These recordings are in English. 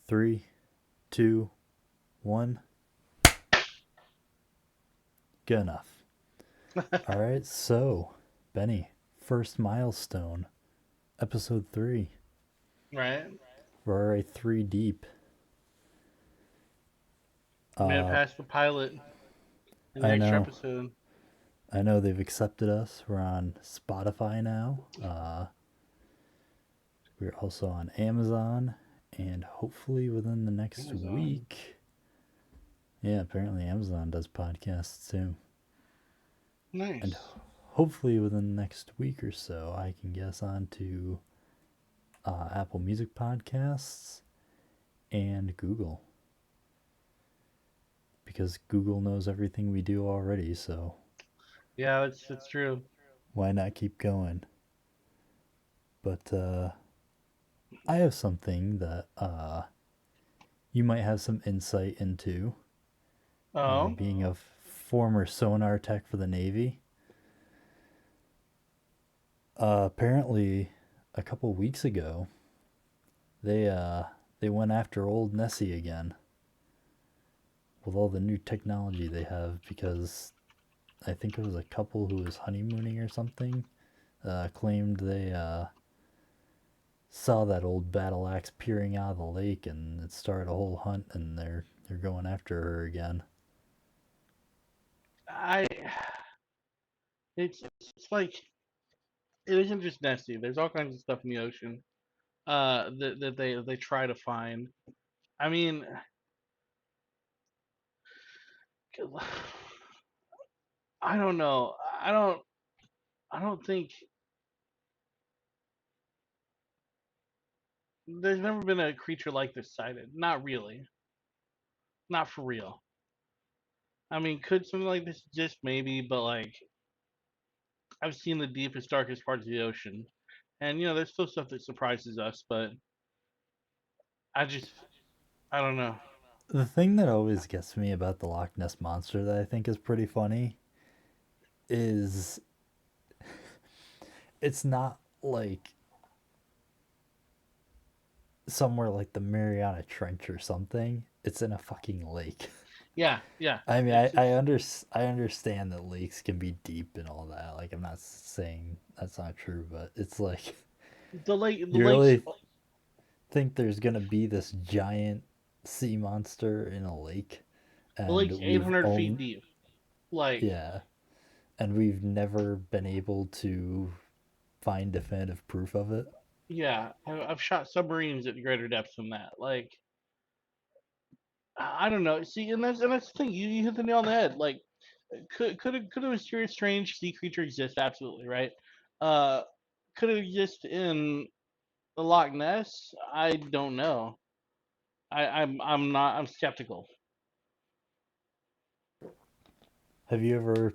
Three, two, one. Good enough. All right, so Benny, first milestone, episode 3. Right? We're already 3 deep. Made it Uh, past the pilot in the I extra know, episode. I know they've accepted us. We're on Spotify now. We're also on Amazon, and hopefully within the next Amazon. week. Yeah, apparently Amazon does podcasts too. And Nice. hopefully within the next week or so, I can get us onto Apple Music Podcasts and Google. Because Google knows everything we do already, so Yeah, it's true. why not keep going? But I have something that you might have some insight into, Oh, being a former sonar tech for the Navy. Apparently, a couple weeks ago, they uh, they went after old Nessy again with all the new technology they have because I think it was a couple who was honeymooning or something claimed they saw that old battle axe peering out of the lake, and it started a whole hunt, and they're going after her again. I. It's like it isn't just Nessy. There's all kinds of stuff in the ocean. That they try to find. I mean, I don't know. I don't think there's never been a creature like this sighted. Not really. Not for real. I mean, could something like this exist? Maybe, but like I've seen the deepest, darkest parts of the ocean, and there's still stuff that surprises us. But I just, I don't know. The thing that always gets me about the Loch Ness monster that I think is pretty funny is it's not like somewhere like the Mariana Trench or something. It's in a fucking lake. Yeah, yeah. I mean, It's it's I understand that lakes can be deep and all that. Like, I'm not saying that's not true, but it's like the lake. The you lakes. really think there's gonna be this giant sea monster in a lake, The and lake's we've 800 feet owned deep. Like, yeah, and we've never been able to find definitive proof of it. yeah. I've shot submarines at greater depths than that. Like, I don't know. See, and that's the thing. You hit the nail on the head. Like, could a mysterious, strange sea creature exist? Absolutely, right. Uh, could it exist in the Loch Ness? I don't know. I'm not. I'm skeptical. Have you ever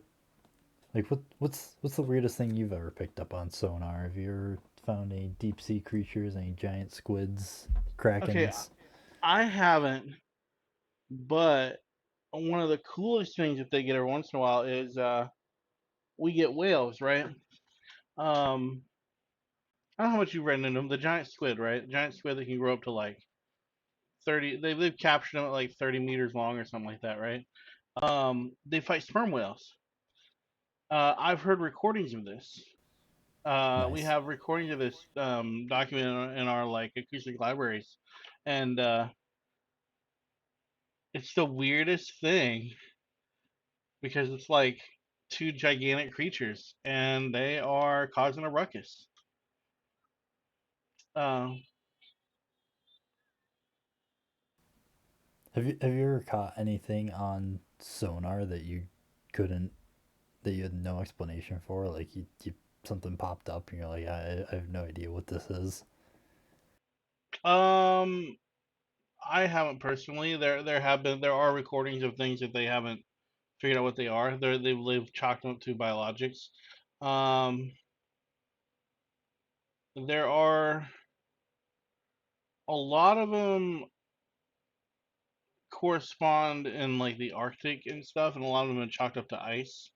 like what's the weirdest thing you've ever picked up on sonar? Have you ever found any deep sea creatures, any giant squids, Okay, krakens? I haven't, but one of the coolest things that they get every once in a while is we get whales, right? Um, I don't know how much you've read into them. The giant squid, right? The giant squid that can grow up to like 30. They've captured them at like 30 meters long or something like that, right? They fight sperm whales. I've heard recordings of this. We Nice. have recordings of this documented in our like acoustic libraries, and it's the weirdest thing because it's like two gigantic creatures and they are causing a ruckus. Uh, Have you ever caught anything on sonar that you couldn't that you had no explanation for? Like you something popped up and you're like, I have no idea what this is. um, I haven't personally. There are recordings of things that they haven't figured out what they are. They've chalked them up to biologics. Um, there are a lot of them correspond in like the Arctic and stuff, and a lot of them are chalked up to ice.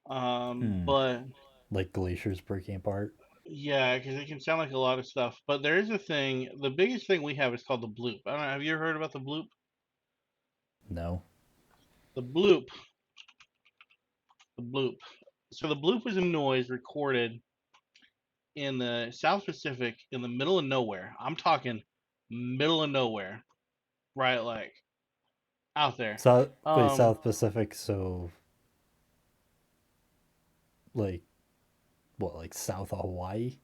Hmm. But Like glaciers breaking apart. Yeah, because it can sound like a lot of stuff. But there is a thing. The biggest thing we have is called the bloop. I don't know. Have you ever heard about the bloop? No. The bloop. The bloop. So the bloop is a noise recorded in the South Pacific in the middle of nowhere. I'm talking middle of nowhere, right? Like out there. South, wait, Um, South Pacific, so like what, like south of Hawaii?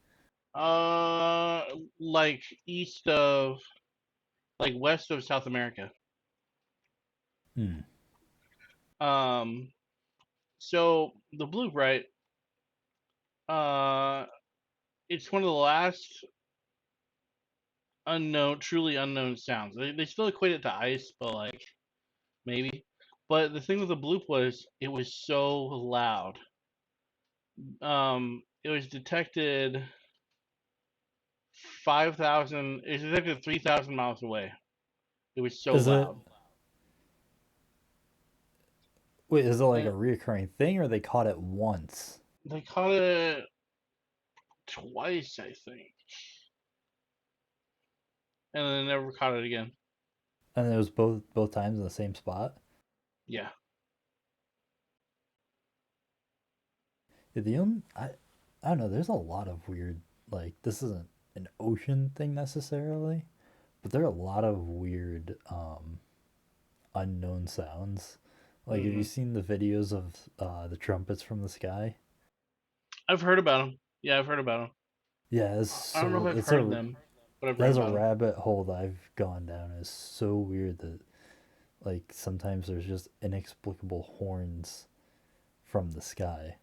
uh, like east of, like west of South America. Hmm. Um, so the bloop, right? Uh, it's one of the last unknown, truly unknown sounds. They still equate it to ice, but like maybe. But the thing with the bloop was it was so loud. It was detected 5,000. It was detected 3,000 miles away. It was so Is it, loud. wait, is it like a And reoccurring thing or they caught it once? they caught it twice, I think, and then they never caught it again. And it was both times in the same spot? Yeah. Yeah, I don't know, there's a lot of weird, like, this isn't an ocean thing necessarily, but there are a lot of weird unknown sounds. Like, have you Hmm. seen the videos of the trumpets from the sky? I've heard about them. Yeah, I've heard about them. Yeah, I don't know if I've it's heard a them, but I've read that's a about them. rabbit hole that I've gone down. It's so weird that like sometimes there's just inexplicable horns from the sky,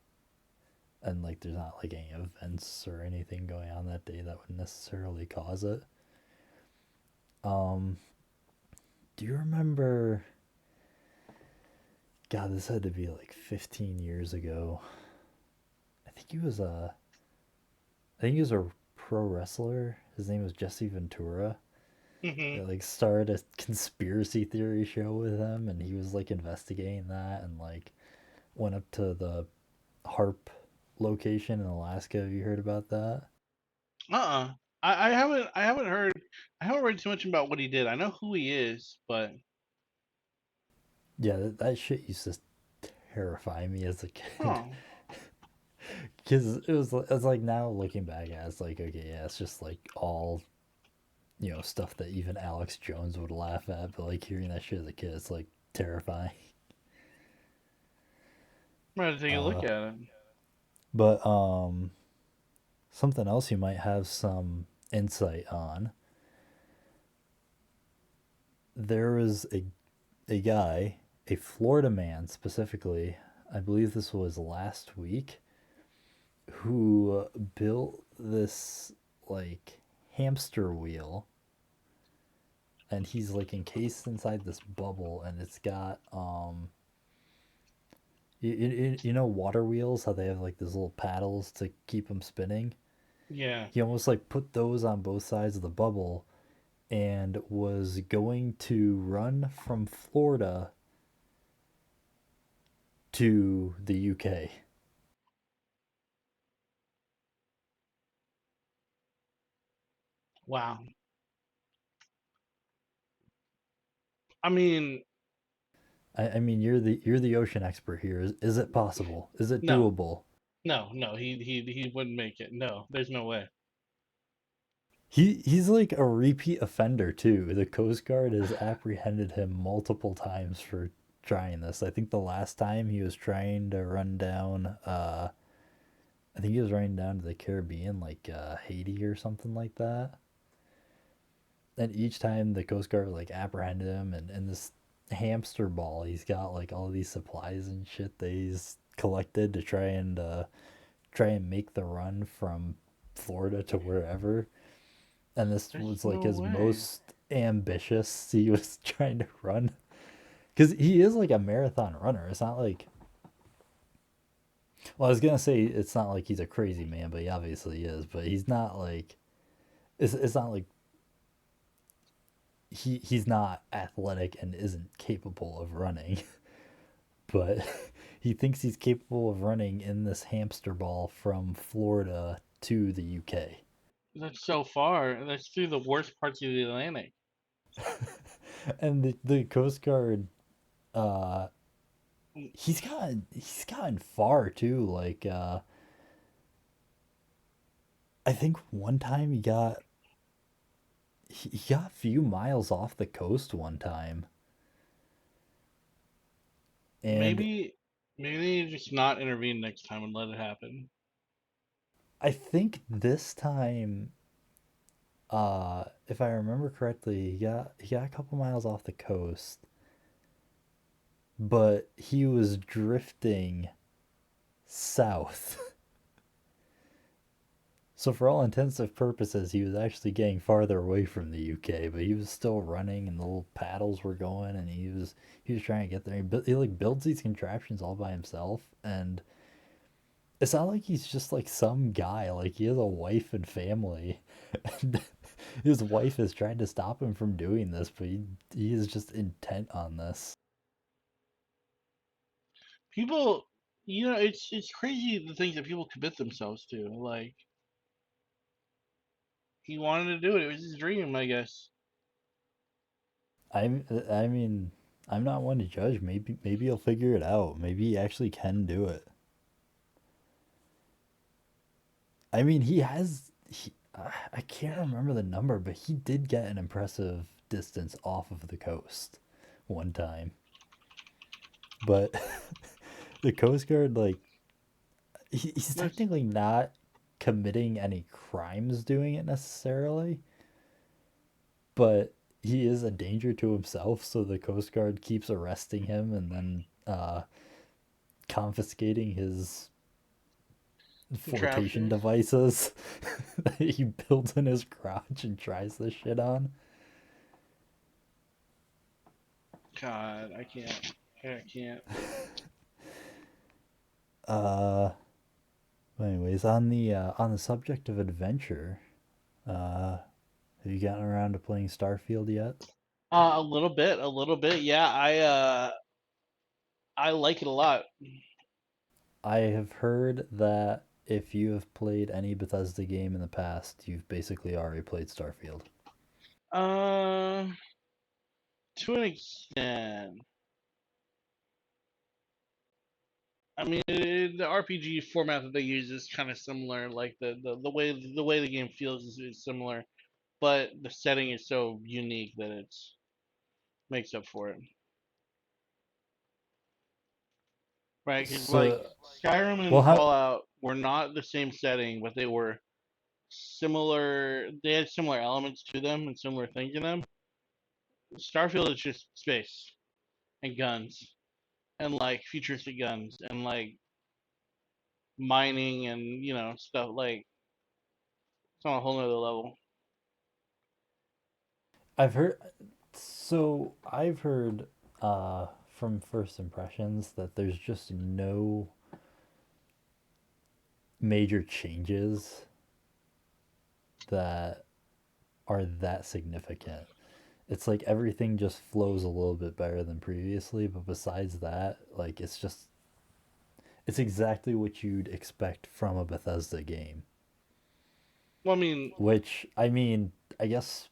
and like there's not like any events or anything going on that day that would necessarily cause it. Um, do you remember? God, this had to be like 15 years ago. I think he was a I think he was a pro wrestler. His name was Jesse Ventura. They Hmm. like started a conspiracy theory show with him, and he was like investigating that, and like went up to the harp location in Alaska. Have you heard about that? Uh-uh. I haven't heard. I haven't read too much about what he did. I know who he is, but Yeah, that shit used to terrify me as a kid. oh, Because it's like now looking back at it, it's like, okay, yeah, it's just like all, stuff that even Alex Jones would laugh at, but like hearing that shit as a kid, it's like terrifying. I'm gonna take a Uh, look at it. but something else you might have some insight on. There was a guy, a Florida man specifically, I believe this was last week, who built this like hamster wheel, and he's like encased inside this bubble, and it's got you know water wheels, how they have like these little paddles to keep them spinning. Yeah, He almost like put those on both sides of the bubble and was going to run from Florida to the UK. wow. I mean, I mean, you're the ocean expert here. Is it possible? Is it no, doable? no. He wouldn't make it. No, there's no way. He's like a repeat offender too. The Coast Guard has apprehended him multiple times for trying this. I think the last time he was trying to run down I think he was running down to the Caribbean, like Haiti or something like that. And each time the Coast Guard like apprehended him, and in this hamster ball he's got like all these supplies and shit that he's collected to try and make the run from Florida to wherever. And this There's was like no his way. most ambitious he was trying to run, because he is like a marathon runner. It's not like, well, I was gonna say it's not like he's a crazy man, but he obviously is. But he's not like, it's not like he's not athletic and isn't capable of running. But he thinks he's capable of running in this hamster ball from Florida to the UK. That's so far. That's through the worst parts of the Atlantic. And the Coast Guard, uh, he's gotten far too. Like I think one time he got a few miles off the coast one time, and Maybe, maybe they need to just not intervene next time and let it happen. I think this time, if I remember correctly, he got a couple miles off the coast, but he was drifting south. So for all intents and purposes, he was actually getting farther away from the UK, but he was still running, and the little paddles were going, and he was trying to get there. He like builds these contraptions all by himself, and it's not like he's just like some guy. Like he has a wife and family, and his wife is trying to stop him from doing this, but he is just intent on this. People, it's crazy the things that people commit themselves to. Like he wanted to do it. It was his dream, I guess. I mean, I'm not one to judge. Maybe he'll figure it out. Maybe he actually can do it. I mean, I can't remember the number, but he did get an impressive distance off of the coast one time. But the Coast Guard, like, he's That's technically not committing any crimes doing it necessarily, but he is a danger to himself, so the Coast Guard keeps arresting him and then confiscating his flotation contraptions. devices that he builds in his garage and tries this shit on. God, I can't. I can't. Uh, anyways, on the subject of adventure, uh, have you gotten around to playing Starfield yet? A little bit, a little bit. Yeah, I like it a lot. I have heard that if you have played any Bethesda game in the past, you've basically already played Starfield. Uh, to an extent. I mean, the RPG format that they use is kind of similar. Like the way the game feels is similar, but the setting is so unique that it's makes up for it, right? Because like So, Skyrim well, and how Fallout were not the same setting, but they were similar. They had similar elements to them and similar things in them. Starfield is just space and guns and like futuristic guns and like mining and stuff like it's on a whole nother level. I've heard, I've heard from first impressions that there's just no major changes that are that significant. It's like everything just flows a little bit better than previously, but besides that, like it's exactly what you'd expect from a Bethesda game. Well, I mean, Which I mean, I guess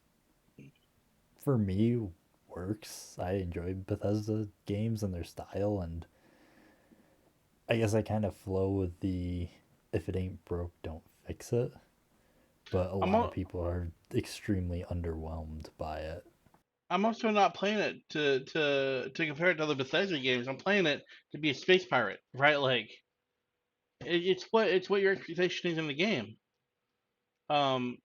for me works. I enjoy Bethesda games and their style, and I guess I kind of flow with the if it ain't broke, don't fix it. But a I'm lot of al- people are extremely underwhelmed by it. I'm also not playing it to compare it to other Bethesda games. I'm playing it to be a space pirate, right? Like it's what your expectation is in the game. Um,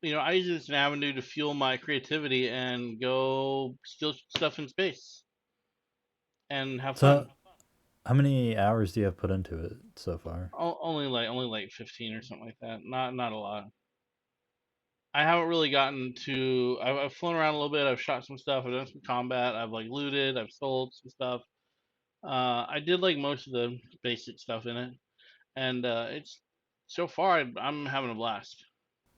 I use it as an avenue to fuel my creativity and go steal stuff in space and have So, fun. how many hours do you have put into it so far? Only like 15 or something like that. Not a lot. I haven't really gotten to. I've flown around a little bit. I've shot some stuff. I've done some combat. I've like looted. I've sold some stuff. I did like most of the basic stuff in it, and it's so far I'm having a blast.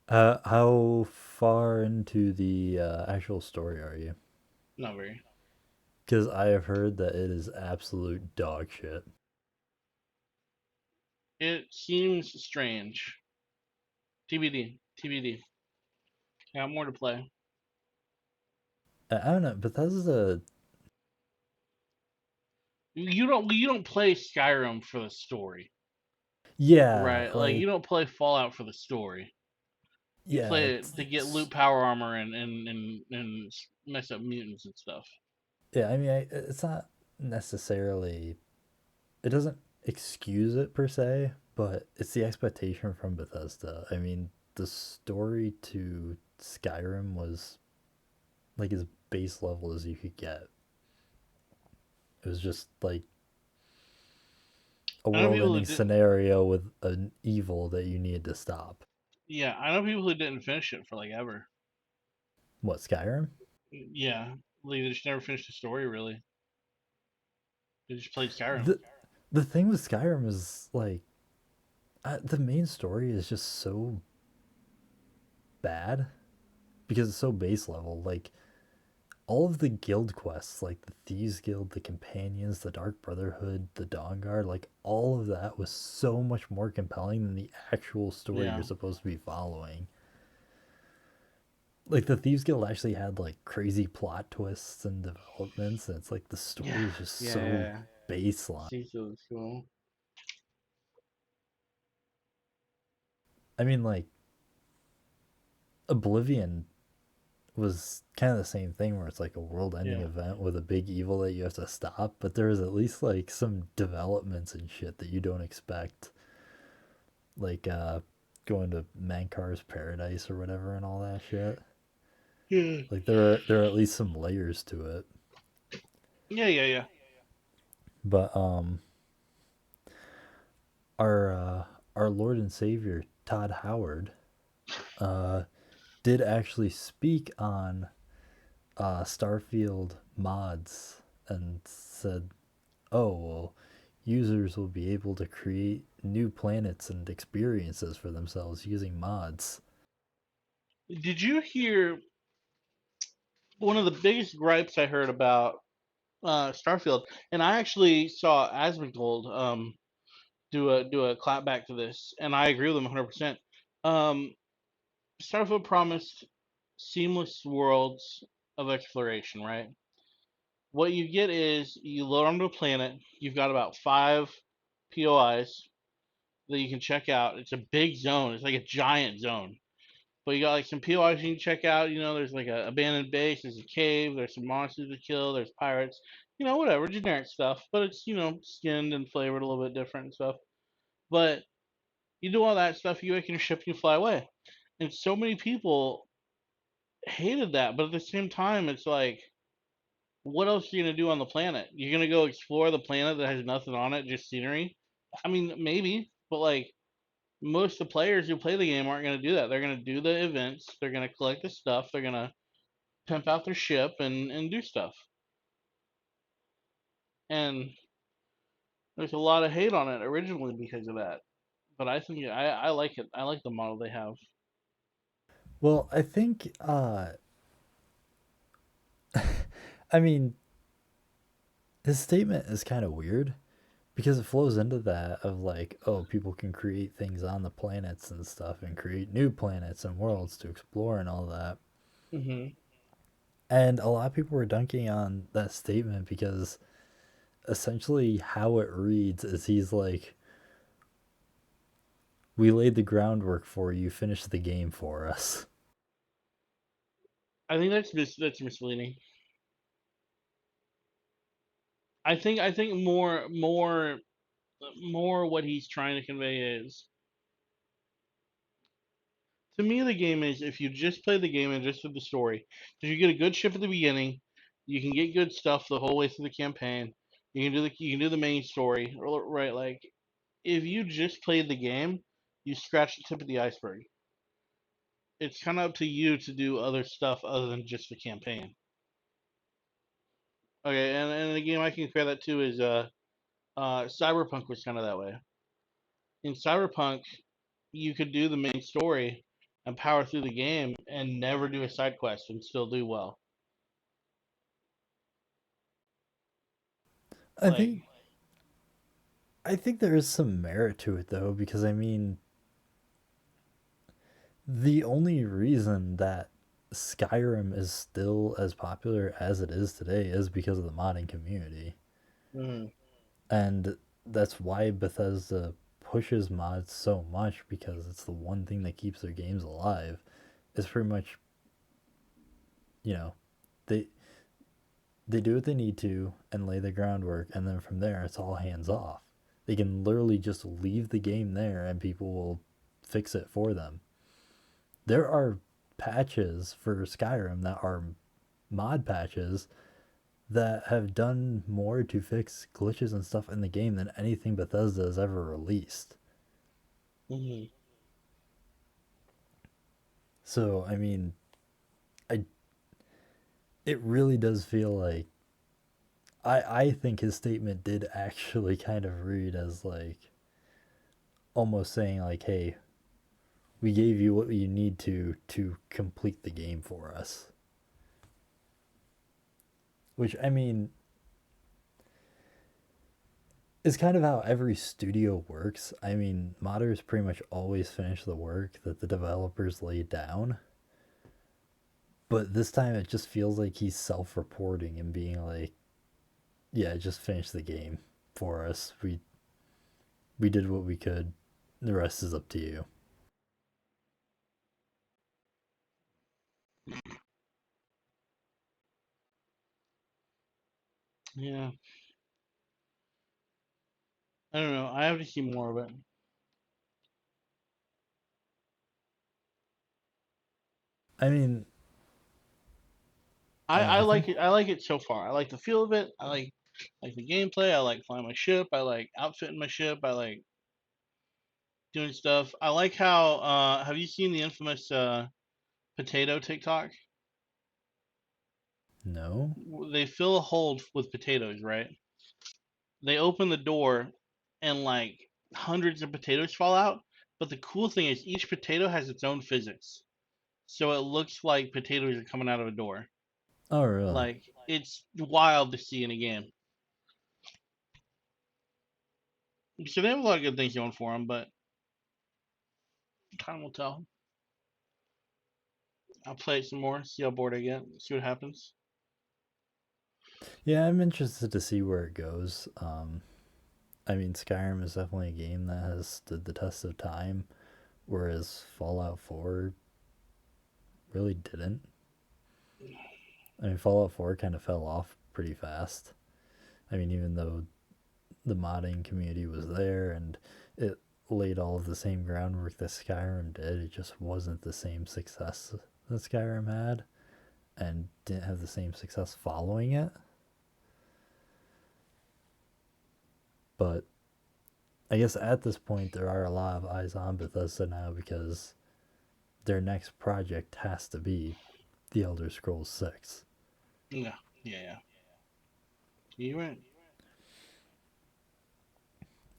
How far into the actual story are you? Not very. Because I have heard that it is absolute dog shit. It seems strange. TBD, TBD. Got more to play. I don't know, Bethesda. You don't play Skyrim for the story, Yeah, right? Like you like don't play Fallout for the story. You yeah, play it to get loot power armor and mess up mutants and stuff. yeah. I mean, it's not necessarily. It doesn't excuse it per se, but it's the expectation from Bethesda. I mean, the story to Skyrim was like as base level as you could get. It was just like a I know world people who ending did. scenario with an evil that you needed to stop. Yeah, I know people who didn't finish it for like ever. What, Skyrim? Yeah, like they just never finished the story. Really, they just played Skyrim. The thing with Skyrim is like the main story is just so bad because it's so base level. Like all of the guild quests, like the Thieves Guild, the Companions, the Dark Brotherhood, the Dawn Guard, like all of that was so much more compelling than the actual story you're Yeah, supposed to be following. Like the Thieves Guild actually had like crazy plot twists and developments, and it's like the yeah, story is just yeah, so yeah. baseline. Seems so cool. I mean, like Oblivion was kind of the same thing where it's like a world-ending Yeah. event with a big evil that you have to stop, but there is at least like some developments and shit that you don't expect, like going to Mankar's paradise or whatever and all that shit. Yeah. Like there are at least some layers to it. Yeah, yeah, yeah. But our our Lord and Savior Todd Howard uh did actually speak on Starfield mods and said, "Oh, well, users will be able to create new planets and experiences for themselves using mods." Did you hear one of the biggest gripes I heard about Starfield? And I actually saw Asmongold do a clapback to this, and I agree with him 100%. Um, Starfield promised seamless worlds of exploration, right? What you get is you load onto a planet. You've got about five POIs that you can check out. It's a big zone. It's like a giant zone. But you got like some POIs you can check out. There's like a abandoned base. There's a cave. There's some monsters to kill. There's pirates. Whatever generic stuff. But it's skinned and flavored a little bit different and stuff. But you do all that stuff. You make your ship. You fly away. And so many people hated that. But at the same time, it's like, what else are you gonna do on the planet? You're gonna go explore the planet that has nothing on it, just scenery. I mean, maybe, but like most of the players who play the game aren't gonna do that. They're gonna do the events. They're gonna collect the stuff. They're gonna pimp out their ship and do stuff. And there's a lot of hate on it originally because of that. But I think I like it. I like the model they have. Well, I think I mean, his statement is kind of weird because it flows into that of like, oh, people can create things on the planets and stuff and create new planets and worlds to explore and all that. Hmm. And a lot of people were dunking on that statement because essentially how it reads is he's like, we laid the groundwork for you, finish the game for us. I think that's misleading. I think more what he's trying to convey is, to me, the game is, if you just play the game and just with the story, because you get a good ship at the beginning, you can get good stuff the whole way through the campaign. You can do the main story, right? Like if you just played the game, you scratch the tip of the iceberg. It's kind of up to you to do other stuff other than just the campaign. Okay, and the game I can compare that to is Cyberpunk was kind of that way. In Cyberpunk, you could do the main story and power through the game and never do a side quest and still do well. I Like, think I think there is some merit to it though because I mean The only reason that Skyrim is still as popular as it is today is because of the modding community. Mm-hmm. And that's why Bethesda pushes mods so much because it's the one thing that keeps their games alive. It's pretty much, you know, they they do what they need to and lay the groundwork, and then from there it's all hands off. They can literally just leave the game there and people will fix it for them. There are patches for Skyrim that are mod patches that have done more to fix glitches and stuff in the game than anything Bethesda has ever released. Mm-hmm. So, I mean, I it really does feel like I think his statement did actually kind of read as like almost saying like, "Hey, we gave you what you need to complete the game for us." Which I mean, is kind of how every studio works. I mean, modders pretty much always finish the work that the developers lay down. But this time it just feels like he's self reporting and being like, yeah, just finish the game for us. We did what we could. The rest is up to you. Yeah. I don't know. I have to see more of it. I mean, I I think like it. I like it so far. I like the feel of it. I like the gameplay. I like flying my ship. I like outfitting my ship. I like doing stuff. I like how. Have you seen the infamous potato TikTok? no. They fill a hole with potatoes, right? They open the door, and like hundreds of potatoes fall out. But the cool thing is, each potato has its own physics, so it looks like potatoes are coming out of a door. Oh, really? Like it's wild to see in a game. So they have a lot of good things going for them, but time will tell. I'll play it some more, see how bored I get, see what happens. Yeah, I'm interested to see where it goes. I mean, Skyrim is definitely a game that has stood the test of time, whereas Fallout 4 really didn't. I mean, Fallout 4 kind of fell off pretty fast. I mean, even though the modding community was there and it laid all of the same groundwork that Skyrim did, it just wasn't the same success that Skyrim had and didn't have the same success following it. But I guess at this point, there are a lot of eyes on Bethesda now because their next project has to be The Elder Scrolls 6. Yeah, yeah, yeah. You're right.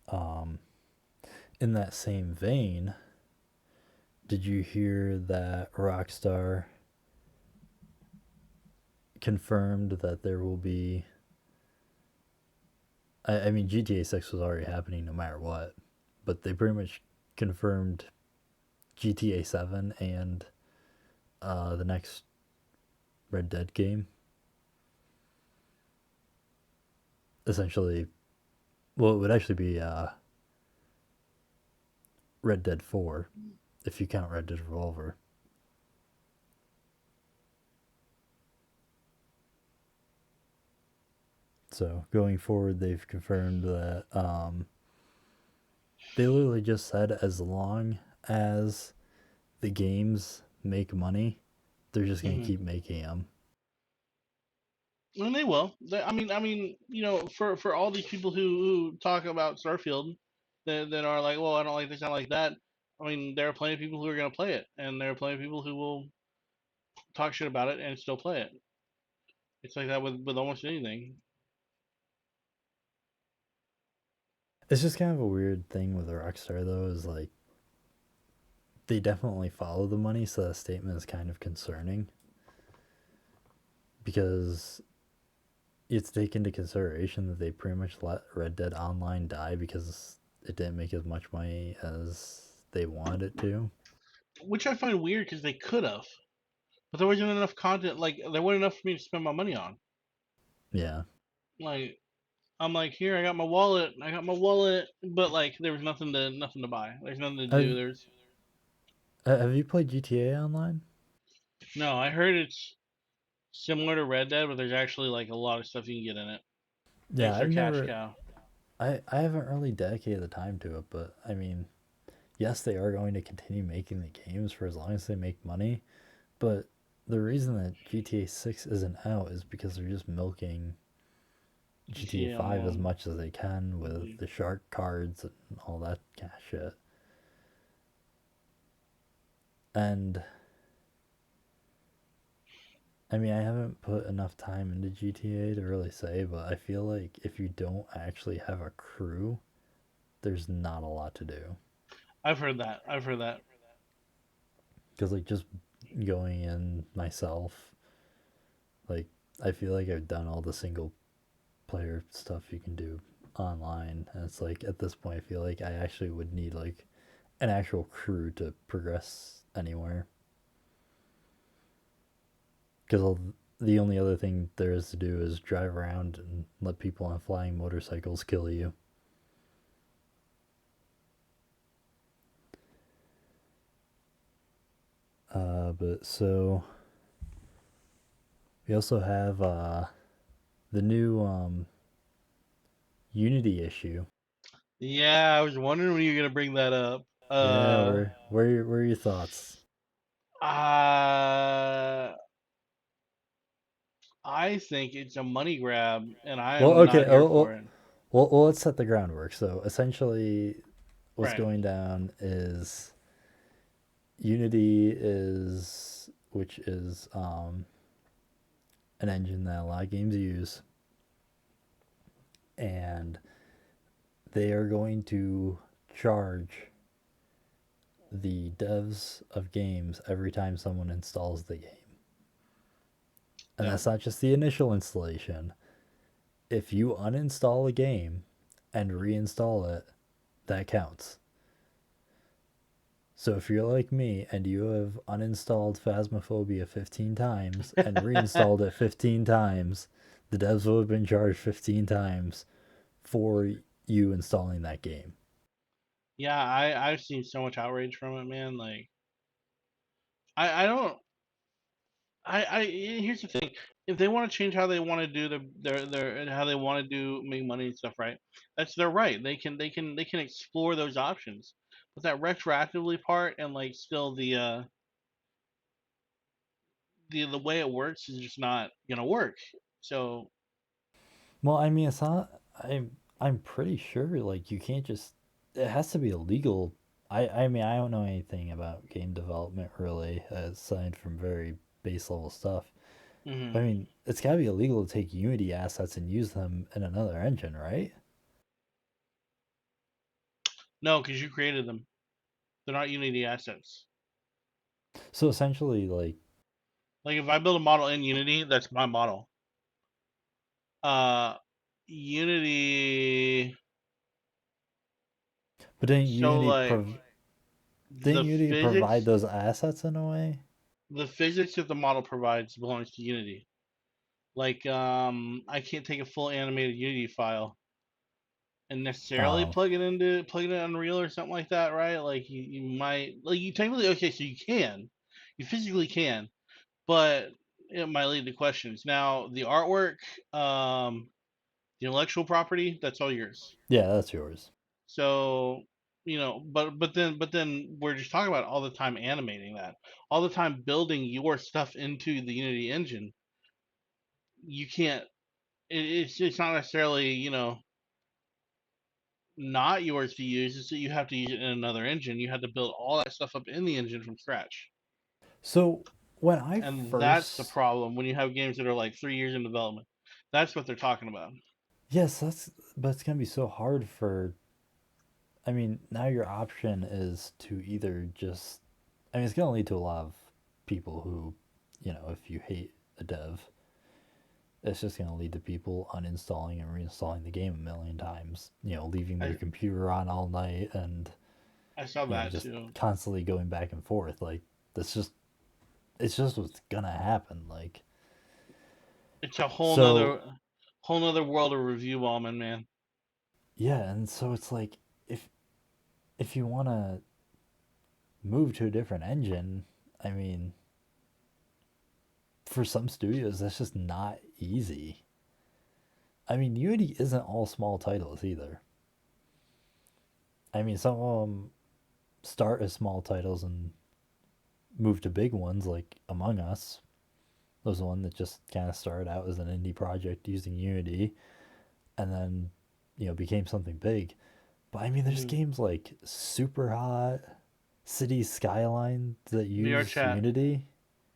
Um, in that same vein, did you hear that Rockstar confirmed that there will be? I mean, GTA 6 was already happening no matter what, but they pretty much confirmed GTA 7 and the next Red Dead game. Essentially, well, it would actually be Red Dead 4 if you count Red Dead Revolver. So going forward, they've confirmed that they literally just said as long as the games make money, they're just gonna Mm-hmm. keep making them. And they will. For all these people who talk about Starfield, that are like, well, I don't like this, I don't like that. I mean, there are plenty of people who are going to play it, and there are plenty of people who will talk shit about it and still play it. It's like that with almost anything. It's just kind of a weird thing with Rockstar though, is like they definitely follow the money, so that statement is kind of concerning because it's taken into consideration that they pretty much let Red Dead Online die because it didn't make as much money as they wanted it to. which I find weird because they could have, but there wasn't enough content. Like there wasn't enough for me to spend my money on. Yeah. Like I'm like, here, I got my wallet, but like there was nothing to buy. There's nothing to do. Have There's have you played GTA Online? no. I heard it's similar to Red Dead, but there's actually like a lot of stuff you can get in it. Yeah, It's their I've cash never. cow. I haven't really dedicated the time to it, but I mean, yes, they are going to continue making the games for as long as they make money. But the reason that GTA 6 isn't out is because they're just milking GTA GTA 5 as Online. much as they can with Mhm. the shark cards and all that kind of shit. And I mean, I haven't put enough time into GTA to really say, but I feel like if you don't actually have a crew, there's not a lot to do. I've heard that. I've heard that. Because, like, just going in myself, like, I feel like I've done all the single player stuff you can do online. And it's like, at this point, I feel like I actually would need, like, an actual crew to progress anywhere. Because the only other thing there is to do is drive around and let people on flying motorcycles kill you. But so we also have the new Unity issue. Yeah, I was wondering when you were gonna bring that up. Yeah, where are your thoughts? Uh, I think it's a money grab, and I Well, am okay. not here for it. Let's set the groundwork. So essentially, what's Right. going down is Unity is which is an engine that a lot of games use, and they are going to charge the devs of games every time someone installs the game. And Yeah. that's not just the initial installation. If you uninstall a game and reinstall it, that counts. So if you're like me and you have uninstalled Phasmophobia 15 times and reinstalled it 15 times, the devs will have been charged 15 times for you installing that game. Yeah, I've seen so much outrage from it, man. Like, I don't. Here's the thing: if they want to change how they want to do their how they want to do make money and stuff, right? That's their right. They can explore those options. But that retroactively part and like still the way it works is just not gonna work. So Well, I mean, it's not. I'm pretty sure like you can't just. It has to be illegal. I mean, I don't know anything about game development really, aside from very base level stuff. But I mhm. mean, it's got to be illegal to take Unity assets and use them in another engine, right? No, because you created them. They're not Unity assets. So essentially, like, Like if I build a model in Unity, that's my model. Uh, Unity. but So like didn't the Unity provide physics, those assets in a way? the physics that the model provides belongs to Unity. Like I can't take a full animated Unity file and necessarily Oh, plug it in Unreal or something like that, right? Like you might like you technically okay, so you physically can, but it might lead to questions. Now the artwork, um, the intellectual property, that's all yours. yeah, that's yours. So but then we're just talking about all the time animating that, all the time building your stuff into the Unity engine. You can't. It's not necessarily not yours to use. It's that you have to use it in another engine. You have to build all that stuff up in the engine from scratch, So when I and that's the first, problem when you have games that are like 3 years in development. That's what they're talking about. yes, that's, but it's gonna be so hard for. I mean, now your option is to either just. I mean, it's gonna lead to a lot of people who, if you hate a dev, it's just going to lead to people uninstalling and reinstalling the game a million times, leaving their I computer on all night and I saw you know, that just too. constantly going back and forth. Like that's just it's just what's gonna happen. Like It's a so whole nother world of review bombing, man. yeah, and so it's like if if you want to move to a different engine, I mean, for some studios that's just not easy. I mean, Unity isn't all small titles either. I mean, some of them start as small titles and move to big ones, like Among Us was one that just kind of started out as an indie project using Unity, and then became something big. But I mean, there's Hmm. games like Super Hot, City Skyline that VR use chat, Unity.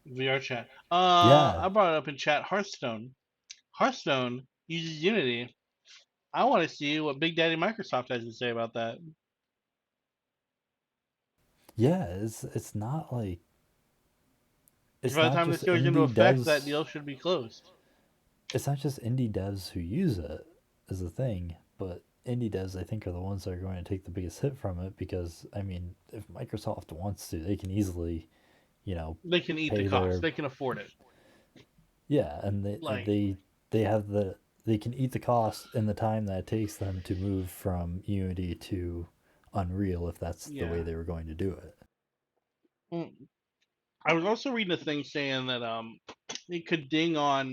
VR chat. Yeah, I brought it up in chat. Hearthstone. Hearthstone uses Unity. I want to see what Big Daddy Microsoft has to say about that. yeah. It's not like Because it's by the not time this just goes into indie effect, that devs. deal should be closed. It's not just indie devs who use it is the thing, but indie devs I think are the ones that are going to take the biggest hit from it because I mean, if Microsoft wants to, they can easily, you know, They can eat the pay cost. their They can afford it. yeah, and Like, they have they can eat the cost in the time that it takes them to move from Unity to Unreal if that's the way yeah. they were going to do it. Mm. I was also reading a thing saying that it could ding on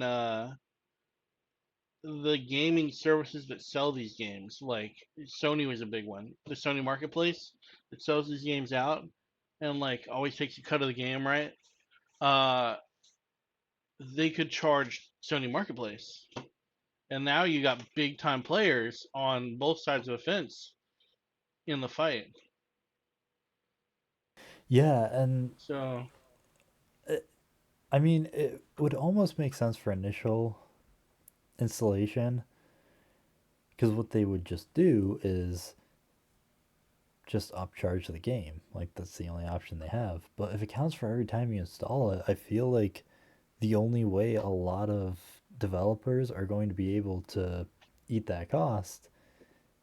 the gaming services that sell these games. Like Sony was a big one. The Sony Marketplace that sells these games out and like always takes a cut of the game, right? Uh, they could charge Sony Marketplace, and now you got big time players on both sides of the fence in the fight. Yeah, and So, it, I mean, it would almost make sense for initial installation because what they would just do is just upcharge the game. Like that's the only option they have. But if it counts for every time you install it, I feel like the only way a lot of developers are going to be able to eat that cost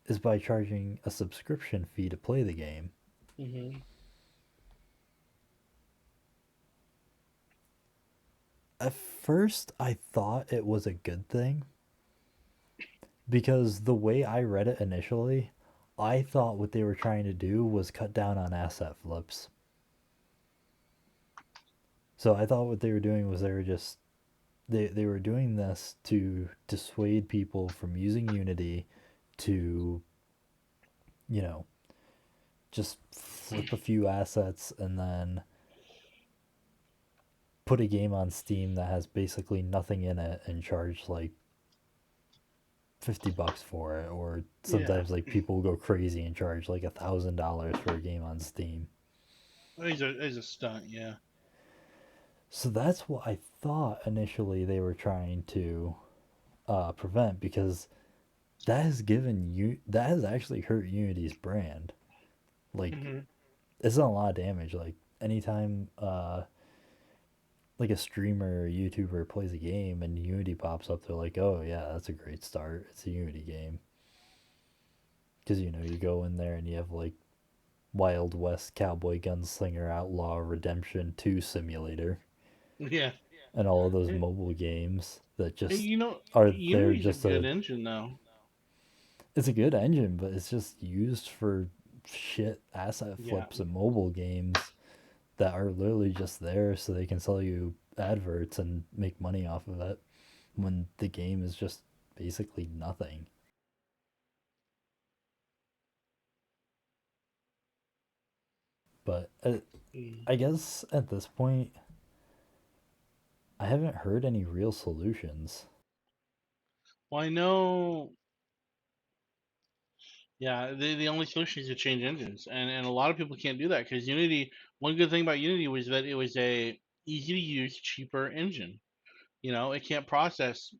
is by charging a subscription fee to play the game. hmm. At first, I thought it was a good thing because the way I read it initially, I thought what they were trying to do was cut down on asset flips. So I thought what they were doing was they were doing this to dissuade people from using Unity to, you know, just flip a few assets and then put a game on Steam that has basically nothing in it and charge like $50 for it, or Yeah, sometimes like people go crazy and charge like $1,000 for a game on Steam. he's a stunt. Yeah. So that's what I thought initially they were trying to prevent because that has actually hurt Unity's brand. Like Hmm. it's done a lot of damage. Like anytime like a streamer or YouTuber plays a game and Unity pops up, they're like, "Oh yeah, that's a great start. It's a Unity game." Because you go in there and you have like Wild West Cowboy Gunslinger Outlaw Redemption 2 Simulator Yeah. and all of those It, mobile games that just you know, are there Unity's a just good a engine though. it's a good engine, but it's just used for shit asset Yeah. flips and mobile games that are literally just there so they can sell you adverts and make money off of it when the game is just basically nothing. But Mm. I guess at this point, I haven't heard any real solutions. Well, I know. Yeah, the only solution is to change engines, and a lot of people can't do that because Unity. One good thing about Unity was that it was a easy to use, cheaper engine. You know, it can't process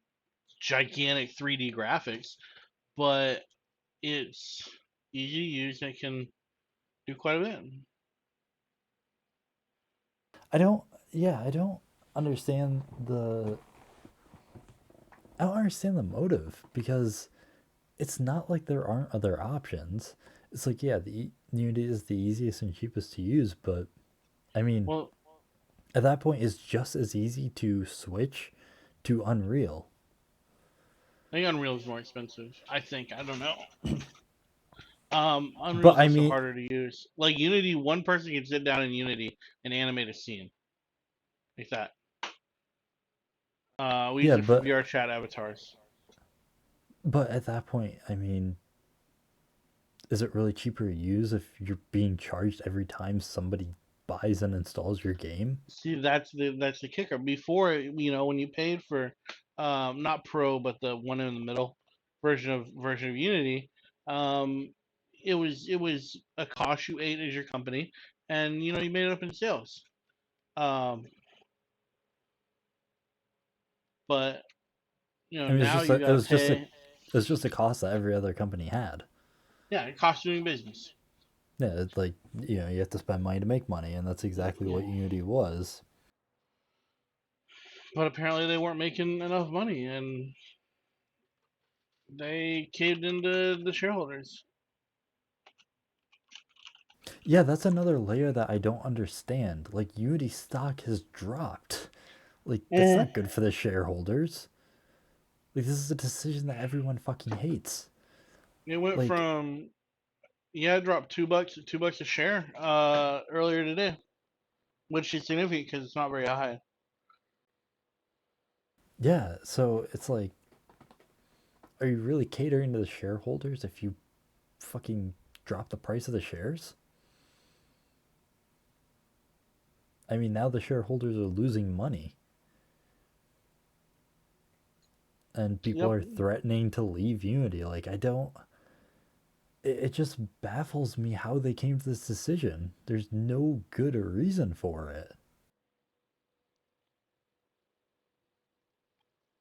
gigantic 3D graphics, but it's easy to use and it can do quite a bit. I don't, yeah, understand I don't understand the motive because it's not like there aren't other options. It's like, yeah, the Unity is the easiest and cheapest to use, but I mean, Well, at that point, it's just as easy to switch to Unreal. I think Unreal is more expensive. I think. I don't know. But Unreal's I also mean, harder to use. Like Unity, one person can sit down in Unity and animate a scene like that. We use yeah, it for VR chat avatars. but at that point, I mean, is it really cheaper to use if you're being charged every time somebody buys and installs your game? See, that's the kicker. Before, when you paid for, not Pro, but the one in the middle version of Unity, um, it was a cost you ate as your company, and you made it up in sales. Um, but I mean, now you it gotta was just a pay. it's just a cost that every other company had. Yeah, it costs doing business. Yeah, it's like, you have to spend money to make money, and that's exactly Yeah. what Unity was. But apparently they weren't making enough money, and they caved into the shareholders. Yeah, that's another layer that I don't understand. Like, Unity stock has dropped. Like, that's Mm. not good for the shareholders. Like, this is a decision that everyone fucking hates. It went Like, from Yeah, it dropped $2 a share earlier today, which is significant because it's not very high. yeah, so it's like, are you really catering to the shareholders if you fucking drop the price of the shares? I mean, now the shareholders are losing money, and people Yep. are threatening to leave Unity. Like, I don't. It just baffles me how they came to this decision. There's no good reason for it.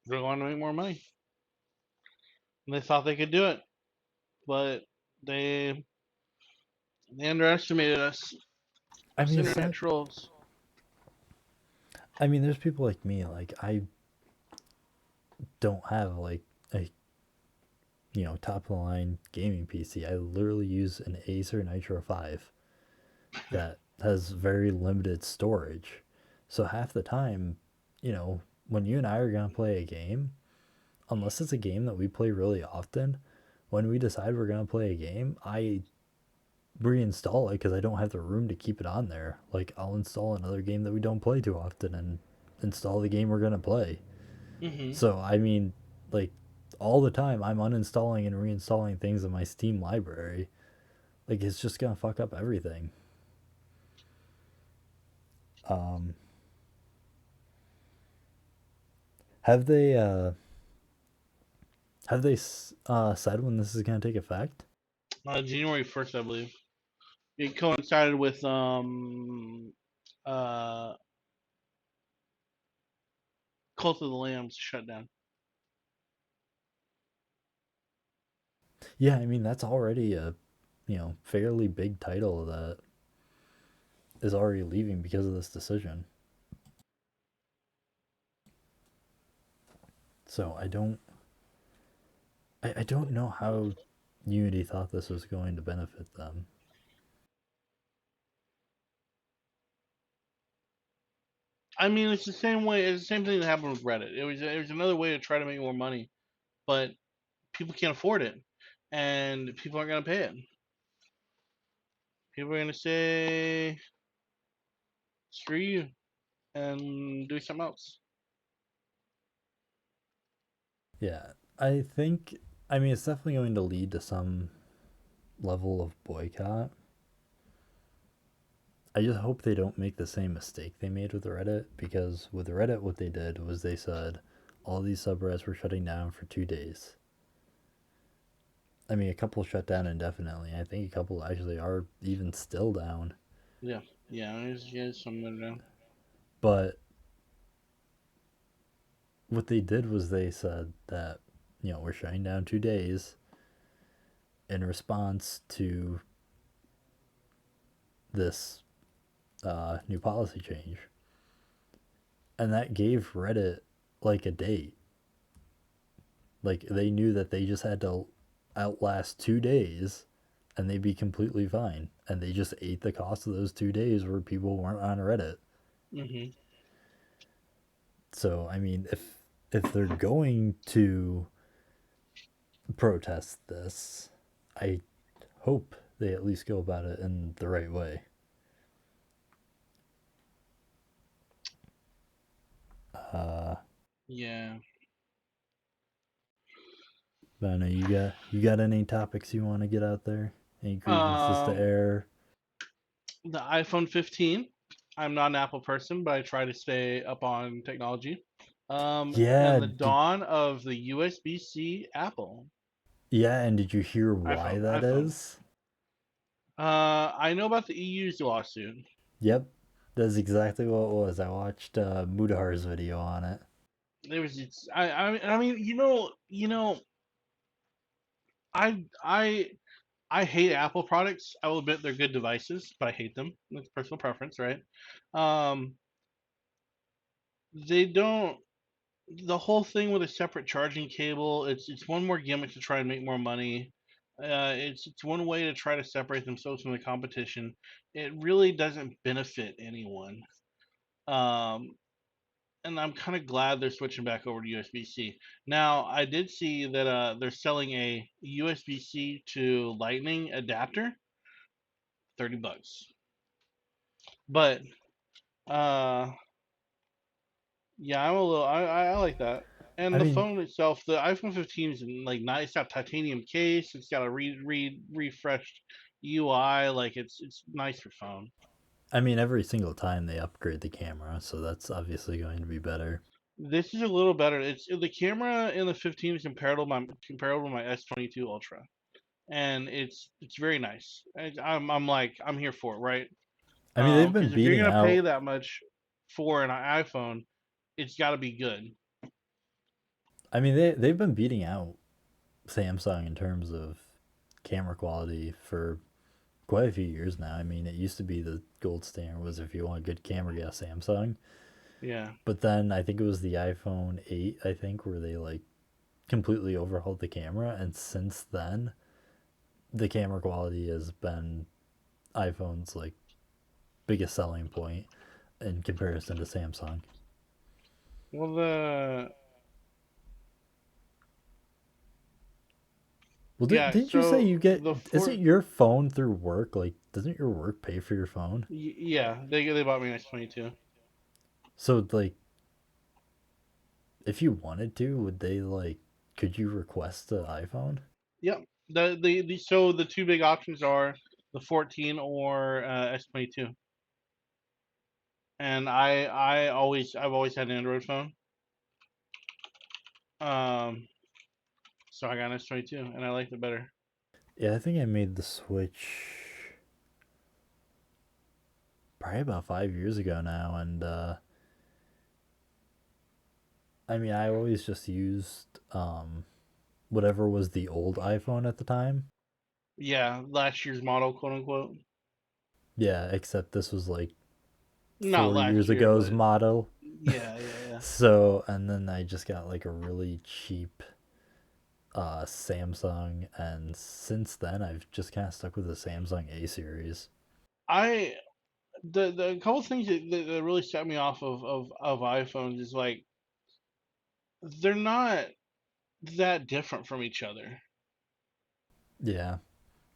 They're going to make more money. And they thought they could do it, but they they underestimated us. I Us mean, it's internet not. trolls. I mean, there's people like me. Like, I don't have like a top of the line gaming PC. I literally use an Acer Nitro 5 that has very limited storage. So half the time, when you and I are going to play a game, unless it's a game that we play really often, when we decide we're going to play a game, I reinstall it because I don't have the room to keep it on there. Like, I'll install another game that we don't play too often and install the game we're going to play. Hmm. So, I mean, like, all the time I'm uninstalling and reinstalling things in my Steam library. Like, it's just going to fuck up everything. Um, have they said when this is going to take effect? January 1st, I believe. It coincided with uh Cult of the Lamb's shutdown. Yeah, I mean, that's already a fairly big title that is already leaving because of this decision. So I don't know how Unity thought this was going to benefit them. I mean, it's the same way. It's the same thing that happened with Reddit. It was another way to try to make more money, but people can't afford it, and people aren't gonna pay it. People are gonna say screw you and do something else. Yeah, I think, I mean, it's definitely going to lead to some level of boycott. I just hope they don't make the same mistake they made with Reddit, because with Reddit, what they did was they said all these subreddits were shutting down for 2 days. I mean, a couple shut down indefinitely. I think a couple actually are even still down. Yeah, yeah. There's some that are down. But what they did was they said that, we're shutting down 2 days in response to this new policy change. And that gave Reddit like a date. Like, they knew that they just had to outlast 2 days and they'd be completely fine. And they just ate the cost of those 2 days where people weren't on Reddit. Hmm. So I mean, if they're going to protest this, I hope they at least go about it in the right way. Uh, Yeah. I don't know. You got any topics you want to get out there? Any grievances to Um, air? the iPhone 15. I'm not an Apple person, but I try to stay up on technology. Yeah, And the dawn of the USB-C Apple yeah. And did you hear why that iPhone. is? I know about the EU's lawsuit. Yep, that's exactly what it was. I watched Mudahar's video on it. There was, I mean, I hate Apple products. I will admit they're good devices, but I hate them. That's personal preference, right? Um, they don't. The whole thing with a separate charging cable. It's one more gimmick to try and make more money. It's one way to try to separate themselves from the competition. It really doesn't benefit anyone. Um, and I'm kind of glad they're switching back over to USB-C. Now, I did see that they're selling a USB-C to Lightning adapter, $30. But uh, yeah, I like that. I And the mean, phone itself, the iPhone 15 is like nice. It's got a titanium case. It's got a refreshed UI. Like it's nice for phone. every single time they upgrade the camera, so that's obviously going to be better. This is a little better. It's the camera in the 15 is comparable to my S22 Ultra, and it's very nice. I'm like I'm here for it, right? They've been Because if you're beating gonna pay out. that much for an iPhone, it's got to be good. They've been beating out Samsung in terms of camera quality for quite a few years now. It used to be the gold standard was if you want a good camera, get a Samsung. Yeah. But then I think it was the iPhone 8, I think, where they like completely overhauled the camera, and since then the camera quality has been iPhone's like biggest selling point in comparison to Samsung. Well, the Well, yeah. didn't you say So you get? the Isn't four, your phone through work? Like, doesn't your work pay for your phone? yeah, they bought me an S22. So like, if you wanted to, would they like? Could you request the iPhone? Yep. The so the two big options are the 14 or S22. And I've always had an Android phone. Um, so I got an S22, and I liked it better. Yeah, I think I made the switch probably about 5 years ago now, and I always just used whatever was the old iPhone at the time. Yeah, last year's model, quote unquote. Yeah, except this was like Not 4 years last year, ago's but model. yeah. So, and then I just got like a really cheap Samsung, and since then I've just kind of stuck with the Samsung A series. I the couple things that really set me off of iPhones is like they're not that different from each other. Yeah,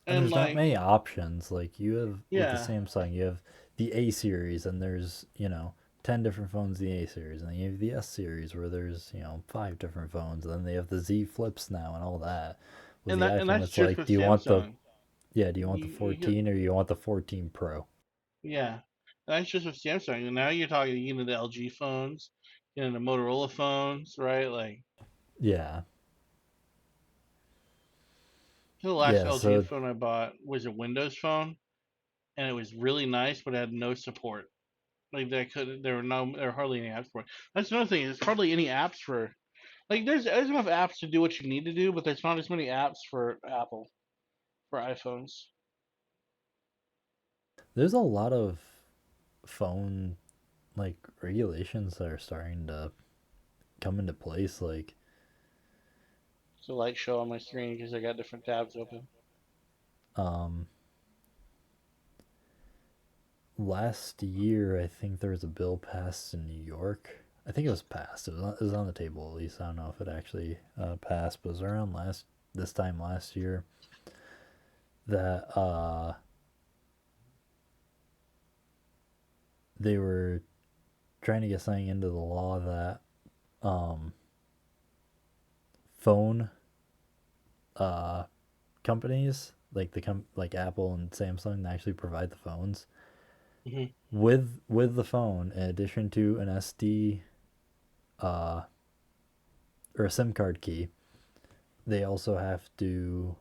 and And there's not like, many options. Like you have with the yeah, Samsung, you have the A series, and there's 10 different phones in the A series, and then you have the S series where there's 5 different phones, and then they have the Z Flips now and all that. With the and iPhone, that's it's just like, with Samsung. do you want the You get 14 or you want the 14 Pro? Yeah, that's just with Samsung. And now you're talking, you know, the LG phones, you know, the Motorola phones, right? Like Yeah, the last yeah. LG So phone I bought was a Windows phone, and it was really nice, but it had no support. Like there were hardly any apps for it. That's another thing. There's hardly any apps for like there's enough apps to do what you need to do, but there's not as many apps for Apple for iPhones. there's a lot of phone like regulations that are starting to come into place. Like, So light show on my screen because I got different tabs open. Um, Last year, I think there was a bill passed in New York. I think it was passed. It was on the table at least. I don't know if it actually passed, but it was around this time last year that they were trying to get something into the law that um, phone uh, companies like like Apple and Samsung that actually provide the phones Hmm. with the phone in addition to an SD uh, or a SIM card key. They also have to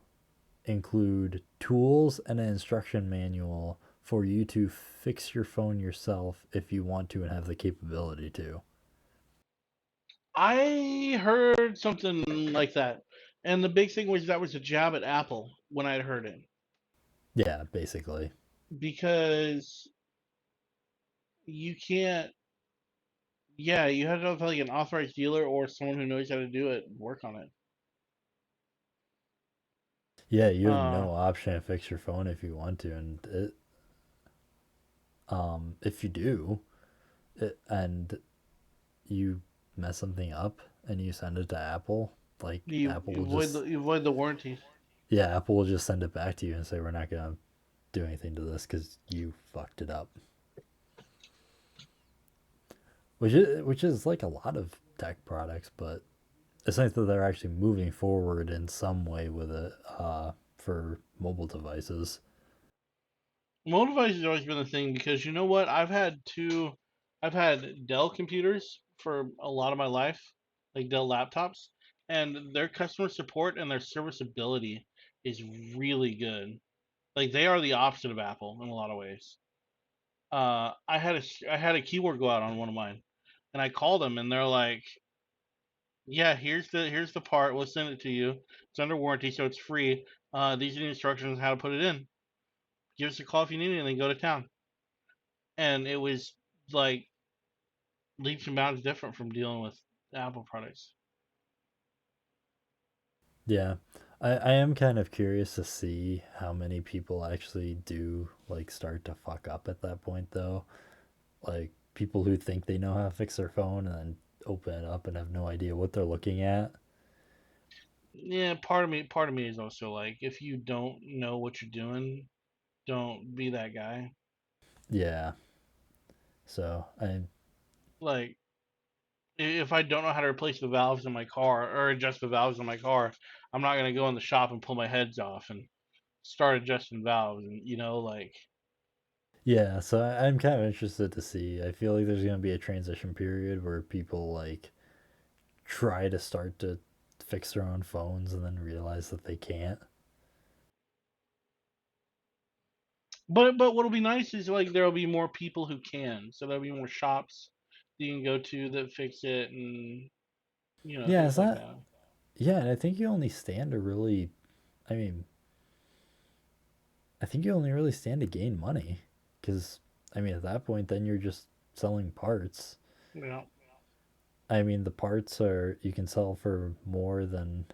include tools and an instruction manual for you to fix your phone yourself if you want to and have the capability to. I heard something like that, and the big thing was that was a jab at Apple when I heard it, Yeah, basically. because you can't. Yeah, you have to have like an authorized dealer or someone who knows how to do it work on it. Yeah, you have Uh, no option to fix your phone if you want to, and if you do, and you mess something up and you send it to Apple, like Apple will just you avoid the warranty. yeah, Apple will just send it back to you and say we're not gonna do anything to this because you fucked it up. Which is like a lot of tech products, but it's nice that they're actually moving forward in some way with it for mobile devices. Mobile devices has always been the thing because you know what? I've had Dell computers for a lot of my life, like Dell laptops, and their customer support and their serviceability is really good. Like they are the opposite of Apple in a lot of ways. I had a keyboard go out on one of mine, and I called them, and they're like, "Yeah, here's the part. We'll send it to you. It's under warranty, so it's free. These are the instructions on how to put it in. Give us a call if you need it, and then go to town." And it was like leaps and bounds different from dealing with Apple products. Yeah, I am kind of curious to see how many people actually do like start to fuck up at that point though. Like people who think they know how to fix their phone and then open it up and have no idea what they're looking at. Yeah, part of me is also like, if you don't know what you're doing, don't be that guy. Yeah. So I Like, if I don't know how to replace the valves in my car or adjust the valves in my car, I'm not gonna go in the shop and pull my heads off and start adjusting valves. And like, yeah, so I'm kind of interested to see. I feel like there's gonna be a transition period where people like try to start to fix their own phones and then realize that they can't. but what'll be nice is like there'll be more people who can, so there'll be more shops that you can go to that fix it, and Yeah, things it's like not. that. Yeah, and I think you only stand to really. I mean, I think you only really stand to gain money, because I mean, at that point, then you're just selling parts. Yeah. I mean, the parts are you can sell for more than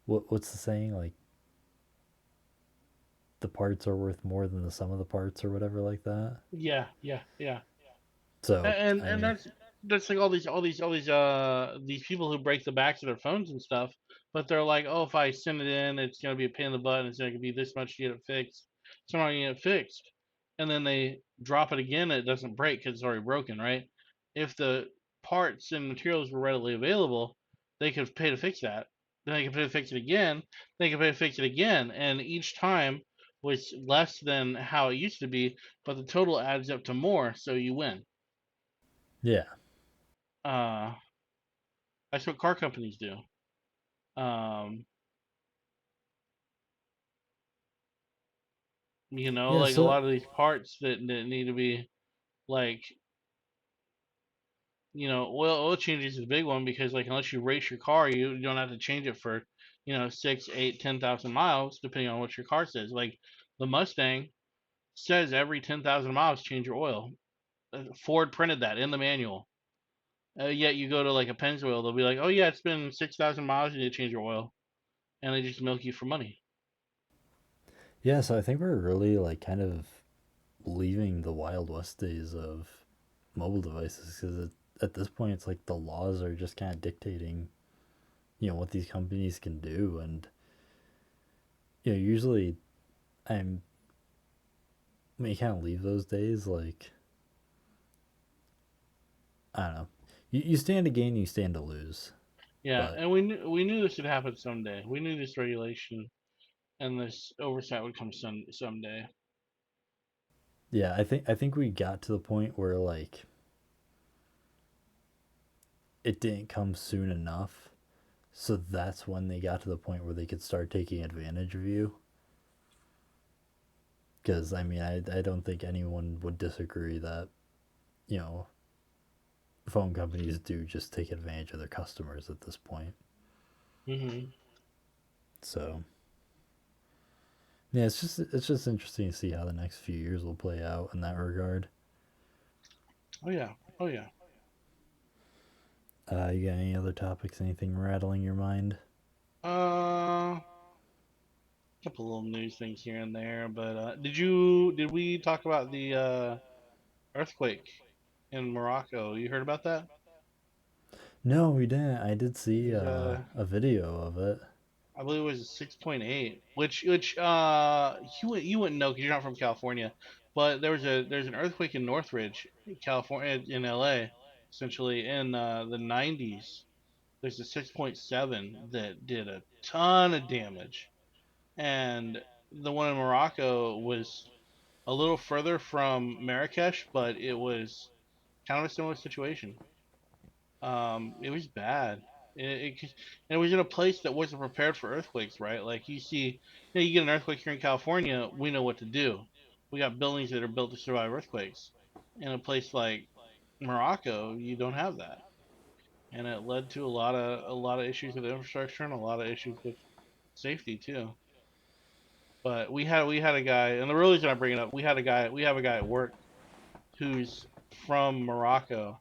what's the saying? Like the parts are worth more than the sum of the parts or whatever like that. Yeah, yeah, yeah. So And I and mean, that's like these people who break the backs of their phones and stuff, but they're like, oh, if I send it in, it's gonna be a pain in the butt, and it's gonna be this much to get it fixed. So I'm not gonna get it fixed, and then they drop it again, and it doesn't break because it's already broken, right? If the parts and materials were readily available, they could pay to fix that. Then they could pay to fix it again. They could pay to fix it again, and each time was less than how it used to be, but the total adds up to more, so you win. yeah, Uh, that's what car companies do. Um, yeah. like a So lot of these parts that need to be like, oil changes is a big one because like unless you race your car, you don't have to change it for, 6, 8, 10,000 miles depending on what your car says. Like the Mustang says every 10,000 miles change your oil. Ford printed that in the manual. Yet you go to like a Pennzoil, they'll be like, oh yeah, it's been 6,000 miles, you need to change your oil, and they just milk you for money. Yeah, so I think we're really like kind of leaving the Wild West days of mobile devices because at this point it's like the laws are just kind of dictating, what these companies can do, and usually I'm when you kind of leave those days like I don't know, you stand to gain, you stand to lose, Yeah, but and we knew this would happen someday. We knew this regulation and this oversight would come someday. yeah, I think we got to the point where like it didn't come soon enough. So that's when they got to the point where they could start taking advantage of you. Because, I mean, I don't think anyone would disagree that, you know, phone companies do just take advantage of their customers at this point. Hmm. So, yeah, it's just interesting to see how the next few years will play out in that regard. Oh yeah. Oh yeah. You got any other topics, anything rattling your mind? A couple little news things here and there, but did we talk about the earthquake in Morocco? You heard about that? No, we didn't. I did see There's a video of it. I believe it was a 6.8, which you wouldn't know because you're not from California, but there's an earthquake in Northridge, California, in LA, essentially in the 90s. There's a 6.7 that did a ton of damage, and the one in Morocco was a little further from Marrakesh, but it was kind of a similar situation. It was bad. And it was in a place that wasn't prepared for earthquakes, right? Like you get an earthquake here in California, we know what to do. We got buildings that are built to survive earthquakes. In a place like Morocco, you don't have that, and it led to a lot of issues with infrastructure and a lot of issues with safety too. But we had a guy, and the real reason I bring it up, we have a guy at work who's from Morocco,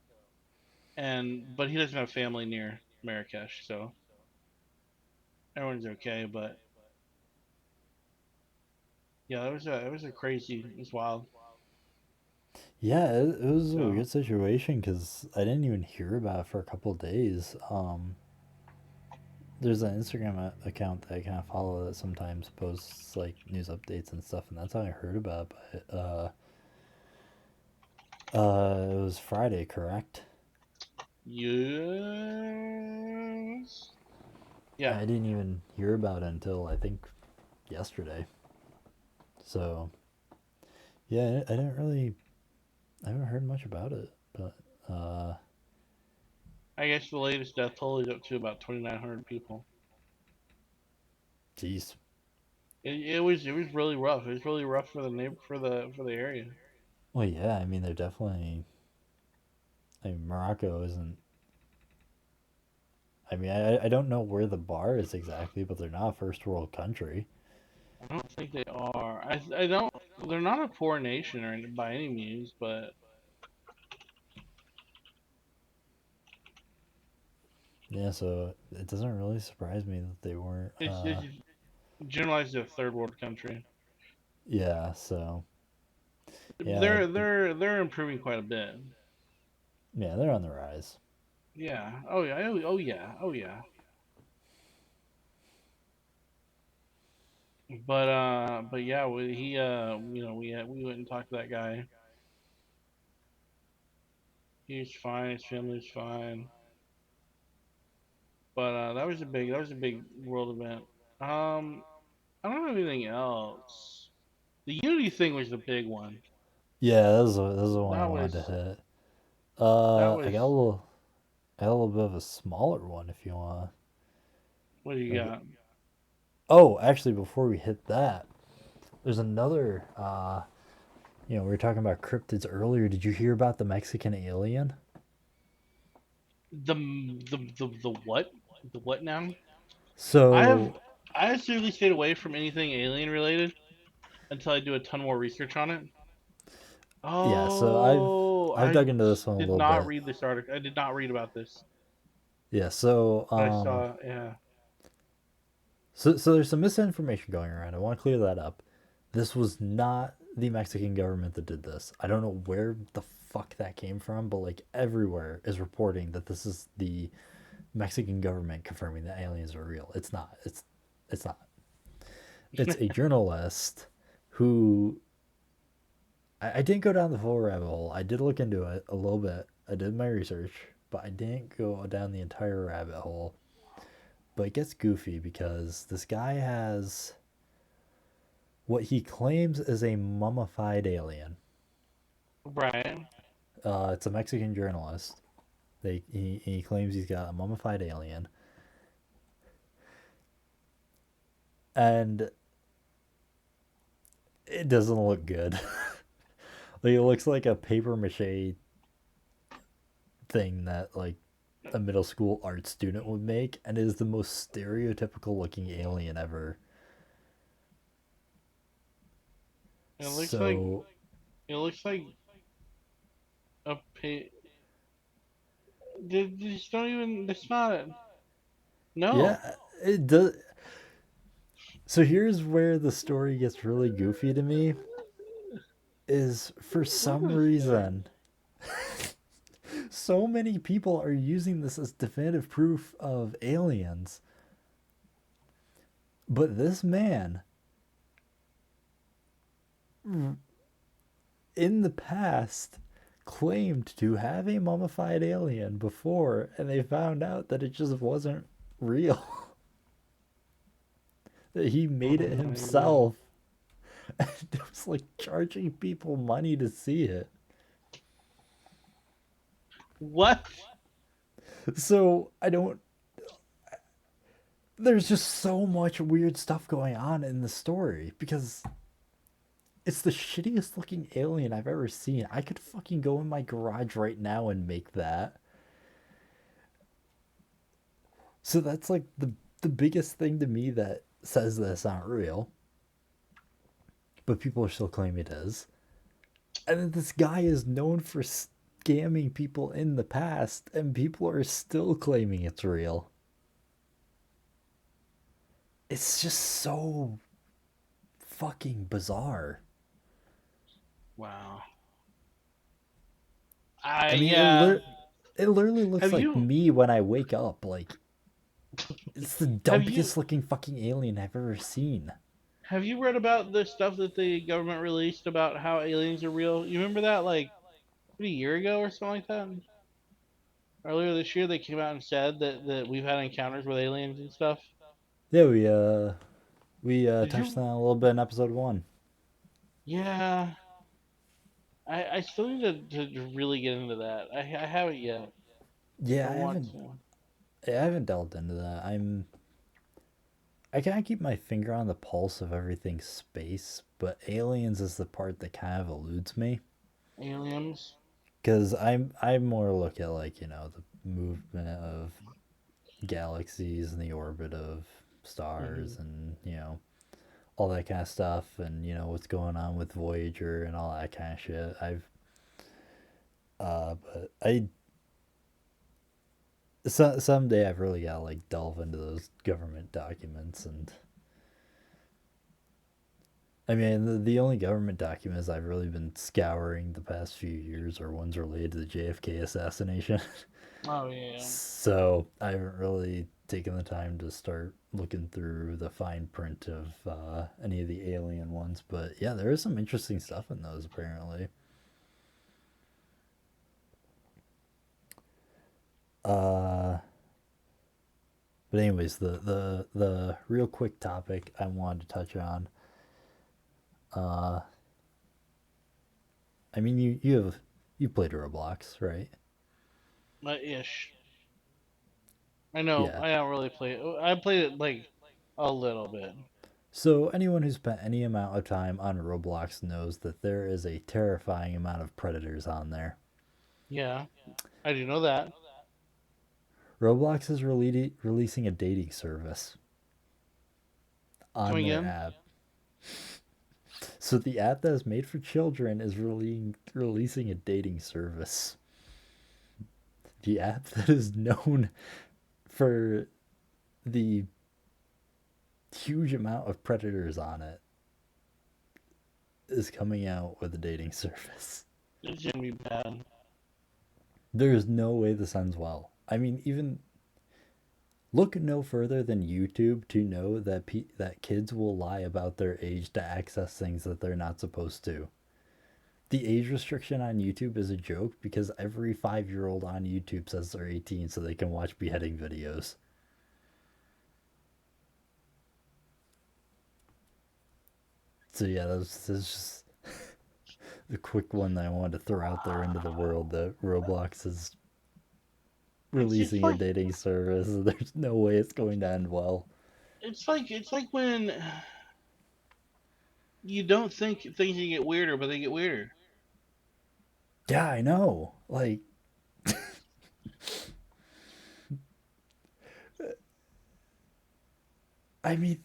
and but he doesn't have family near Marrakesh, so everyone's okay. But yeah, it was a crazy, it was wild. Yeah, it was a So weird situation because I didn't even hear about it for a couple of days. There's an Instagram account that I kind of follow that sometimes posts like news updates and stuff, and that's how I heard about it. But it was Friday, correct? yes, yeah, I didn't even hear about it until I think yesterday. So yeah, I didn't really, I haven't heard much about it. But I guess the latest death toll is up to about 2,900 people. geez, It was really rough. It was really rough for the neighbor for the area. well, yeah, I mean they're definitely. I mean, Morocco isn't. I mean, I don't know where the bar is exactly, but they're not a first world country. I don't think they are. I don't. They're not a poor nation or by any means, but Yeah, so it doesn't really surprise me that they weren't. it's generalized a third world country. Yeah, so yeah, They're improving quite a bit. yeah, they're on the rise. Yeah. Oh yeah. Oh yeah. Oh yeah. But yeah, we went and talked to that guy. He's fine. His family's fine. But that was a big world event. I don't have anything else. The Unity thing was the big one. Yeah, that was the one I That wanted to was hit. that I got a was little, I got a little bit of a smaller one if you want. what do you Like, got? oh, actually, before we hit that, there's another. We were talking about cryptids earlier. Did you hear about the Mexican alien? The what? The what now? I have So I have seriously stayed away from anything alien related until I do a ton more research on it. yeah, so I've Oh, I've I dug into this one a did little not bit. read this article. I did not read about this, Yeah, so but I saw. Yeah. so there's some misinformation going around. I want to clear that up. This was not the Mexican government that did this. I don't know where the fuck that came from, but like everywhere is reporting that this is the Mexican government confirming that aliens are real. It's not. It's not. It's a journalist who I didn't go down the full rabbit hole. I did look into it a little bit. I did my research, but I didn't go down the entire rabbit hole. But it gets goofy because this guy has what he claims is a mummified alien. Right. It's a Mexican journalist. He claims he's got a mummified alien, and it doesn't look good. Like it looks like a paper mache thing that like a middle school art student would make, and is the most stereotypical looking alien ever. It looks like So it looks like a pig. They just don't even. It's not. No. yeah, it does. So here's where the story gets really goofy to me. Is for What some the fuck? reason so many people are using this as definitive proof of aliens, but this man in the past claimed to have a mummified alien before, and they found out that it just wasn't real. That he Oh made it my god. himself. And it was like charging people money to see it. What? So I don't. There's just so much weird stuff going on in the story because it's the shittiest looking alien I've ever seen. I could fucking go in my garage right now and make that. So that's like the biggest thing to me that says that it's not real, but people are still claiming it is. And then this guy is known for scamming people in the past, and people are still claiming it's real. It's just so fucking bizarre. Wow. I mean, Yeah. it literally looks Have like you me when I wake up. Like it's the have you dumpiest looking fucking alien I've ever seen. have you read about the stuff that the government released about how aliens are real? You remember that like a year ago or something like that? Earlier this year, they came out and said that we've had encounters with aliens and stuff. Yeah, we Did touched you? on that a little bit in episode one. Yeah, I still need to really get into that. I haven't yet. I Yeah, want to. I haven't delved into that. I kind of keep my finger on the pulse of everything space, but aliens is the part that kind of eludes me Aliens. because I more look at like the movement of galaxies and the orbit of stars Hmm. and all that kind of stuff and what's going on with Voyager and all that kind of shit. But I someday I've really got to like delve into those government documents. And I mean, the only government documents I've really been scouring the past few years are ones related to the JFK assassination. Oh yeah. So I haven't really taken the time to start looking through the fine print of any of the alien ones. But yeah, there is some interesting stuff in those apparently. Uh, but anyways, the real quick topic I wanted to touch on. Uh, I mean, you played Roblox, right? Ish. I know. Yeah. I don't really play it. I played it like a little bit. So anyone who's spent any amount of time on Roblox knows that there is a terrifying amount of predators on there. Yeah, I do know that. Roblox is releasing a dating service Come on their again? app. So the app that is made for children is releasing a dating service. The app that is known for the huge amount of predators on it is coming out with a dating service. It's gonna be bad. There's no way this ends well. I mean, even look no further than YouTube to know that that kids will lie about their age to access things that they're not supposed to. The age restriction on YouTube is a joke because every 5-year old on YouTube says they're 18 so they can watch beheading videos. So yeah, that's just the quick one that I wanted to throw out there into the world that Roblox is It's releasing a like dating service. There's no way it's going to end well. it's like when you don't think things can get weirder, but they get weirder. Yeah, I know. Like, I mean,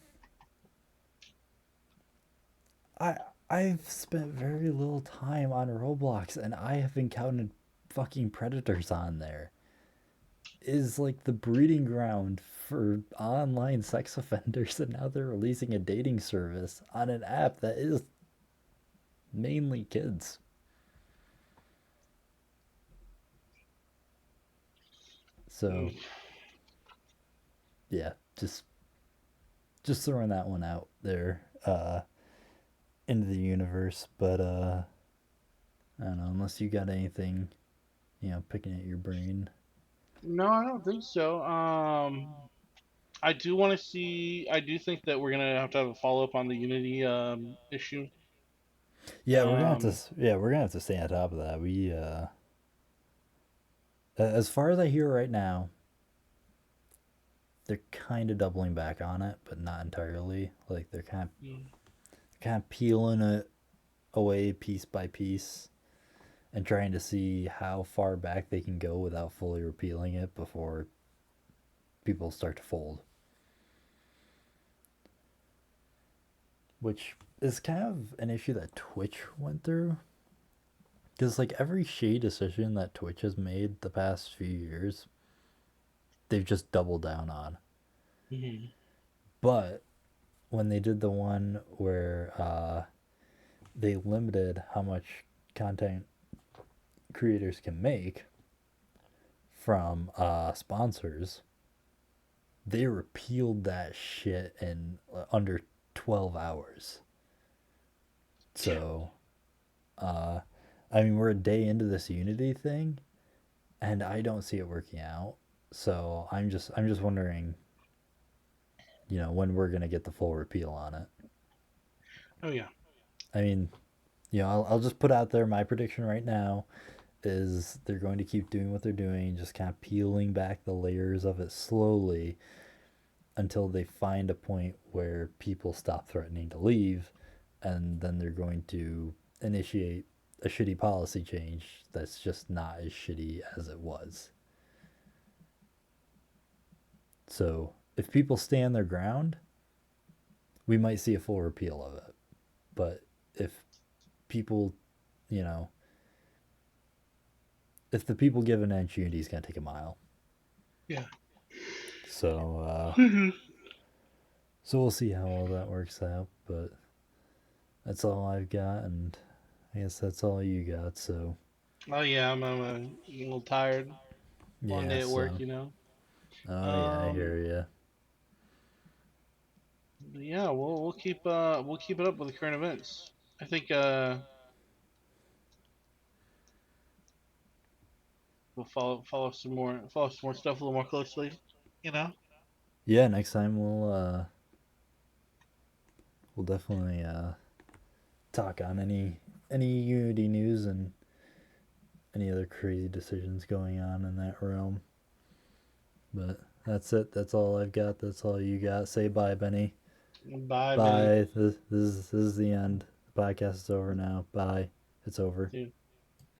I I've spent very little time on Roblox and I have encountered fucking predators on there. Is like the breeding ground for online sex offenders, and now they're releasing a dating service on an app that is mainly kids. So Mm. yeah, just throwing that one out there into the universe. But I don't know, unless you got anything, picking at your brain. No, I don't think so. I do want to see. I do think that we're gonna have to have a follow up on the Unity issue. Yeah, we're gonna have to. Um, Yeah, we're gonna have to stay on top of that. As far as I hear right now, they're kind of doubling back on it, but not entirely. Like they're kind of peeling it away piece by piece and trying to see how far back they can go without fully repealing it before people start to fold. Which is kind of an issue that Twitch went through. Because, like, every shady decision that Twitch has made the past few years, they've just doubled down on. mhm. But when they did the one where they limited how much content creators can make from sponsors, they repealed that shit in under 12 hours. So, uh, I mean, we're a day into this Unity thing, and I don't see it working out. So I'm just wondering, when we're gonna get the full repeal on it. Oh yeah. I mean, I'll just put out there my prediction right now is they're going to keep doing what they're doing, just kind of peeling back the layers of it slowly until they find a point where people stop threatening to leave, and then they're going to initiate a shitty policy change that's just not as shitty as it was. So if people stand their ground, we might see a full repeal of it. But if people, you know, if the people give an inch, Unity's gonna take a mile. Yeah. So, so we'll see how all that works out. But that's all I've got, and I guess that's all you got. So Oh yeah. I'm a little tired. Long yeah, day at work, so you know. oh yeah, I Um, hear you. but yeah, we'll keep it up with the current events. I think we'll follow some more stuff a little more closely. You know. Yeah, next time we'll definitely talk on any Unity news and any other crazy decisions going on in that realm. But that's it. That's all I've got. That's all you got. Say bye, Benny. Bye, Benny. Bye. This is the end. The podcast is over now. Bye. It's over. Dude.